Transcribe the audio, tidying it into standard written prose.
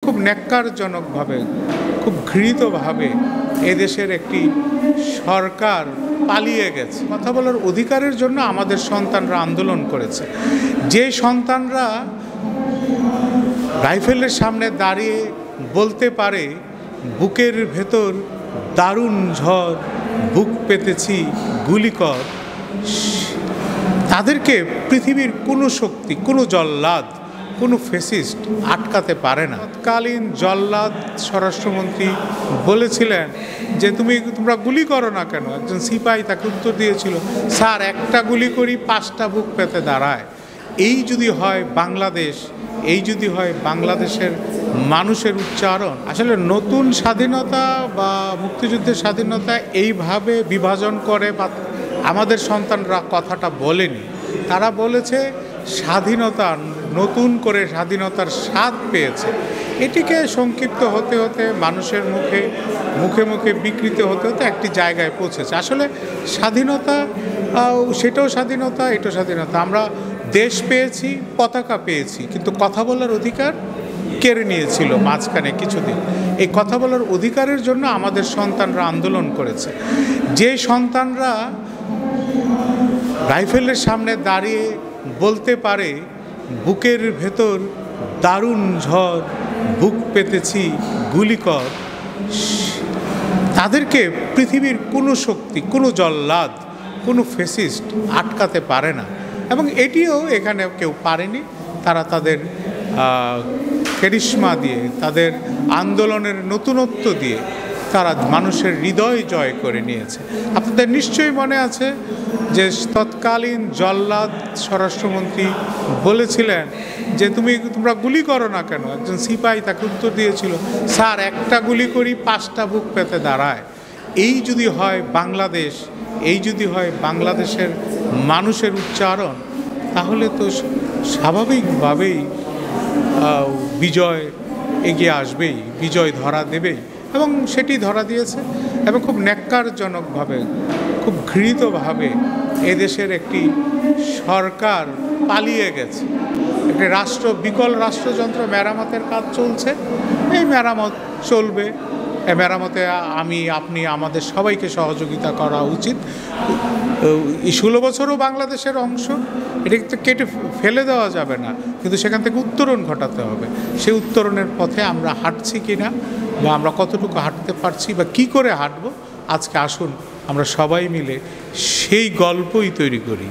খুব ন্যাক্কারজনকভাবে, খুব ঘৃণিতভাবে এদেশের একটি সরকার পালিয়ে গেছে। কথা বলার অধিকারের জন্য আমাদের সন্তানরা আন্দোলন করেছে। যে সন্তানরা রাইফেলের সামনে দাঁড়িয়ে বলতে পারে বুকের ভেতর দারুণ ঝড়, বুক পেতেছি গুলি কর, তাদেরকে পৃথিবীর কোনো শক্তি, কোনো জল্লাদ, কোনো ফেসিস্ট আটকাতে পারে না। তৎকালীন জল্লাদ স্বরাষ্ট্রমন্ত্রী বলেছিলেন যে তোমরা গুলি করো না কেন? একজন সিপাহী তাকে উত্তর দিয়েছিল, স্যার একটা গুলি করি 5টা বুক পেতে দাঁড়ায়। এই যদি হয় বাংলাদেশ, এই যদি হয় বাংলাদেশের মানুষের উচ্চারণ, আসলে নতুন স্বাধীনতা বা মুক্তিযুদ্ধের স্বাধীনতা এইভাবে বিভাজন করে বা আমাদের সন্তানরা কথাটা বলেনি। তারা বলেছে স্বাধীনতা, নতুন করে স্বাধীনতার স্বাদ পেয়েছে। এটিকে সংক্ষিপ্ত হতে হতে মানুষের মুখে মুখে বিকৃত হতে হতে একটি জায়গায় পৌঁছেছে। আসলে স্বাধীনতা, সেটাও স্বাধীনতা, এটাও স্বাধীনতা। আমরা দেশ পেয়েছি, পতাকা পেয়েছি, কিন্তু কথা বলার অধিকার কেড়ে নিয়েছিল মাঝখানে কিছুদিন। এই কথা বলার অধিকারের জন্য আমাদের সন্তানরা আন্দোলন করেছে। যে সন্তানরা রাইফেলের সামনে দাঁড়িয়ে বলতে পারে বুকের ভেতর দারুণ ঝড়, বুক পেতেছি গুলি কর, তাদেরকে পৃথিবীর কোনো শক্তি, কোনো জল্লাদ, কোনো ফেসিস্ট আটকাতে পারে না। এবং এটিও এখানে কেউ পারেনি। তারা তাদের ক্যারিশমা দিয়ে, তাদের আন্দোলনের নতুনত্ব দিয়ে তারা মানুষের হৃদয় জয় করে নিয়েছে। আপনাদের নিশ্চয়ই মনে আছে যে তৎকালীন জল্লাদ স্বরাষ্ট্রমন্ত্রী বলেছিলেন যে তোমরা গুলি করো না কেন? একজন সিপাহী তাকে উত্তর দিয়েছিল, স্যার একটা গুলি করি 5টা বুক পেতে দাঁড়ায়। এই যদি হয় বাংলাদেশ, এই যদি হয় বাংলাদেশের মানুষের উচ্চারণ, তাহলে তো স্বাভাবিকভাবেই বিজয় এগিয়ে আসবেই, বিজয় ধরা দেবেই। এবং সেটি ধরা দিয়েছে। এবং খুব ন্যাক্কারজনকভাবে, খুব ঘৃণিতভাবে এদেশের একটি সরকার পালিয়ে গেছে। একটি বিকল রাষ্ট্রযন্ত্র মেরামতের কাজ চলছে। এই মেরামত চলবে। এই মেরামতে আপনি আমাদের সবাইকে সহযোগিতা করা উচিত। এই 16 বছরও বাংলাদেশের অংশ, এটাকে তো কেটে ফেলে দেওয়া যাবে না, কিন্তু সেখান থেকে উত্তরণ ঘটাতে হবে। সেই উত্তরণের পথে আমরা হাঁটছি কিনা, বা আমরা কতটুকু হাঁটতে পারছি, বা কি করে হাঁটবো, আজকে আসুন আমরা সবাই মিলে সেই গল্পই তৈরি করি।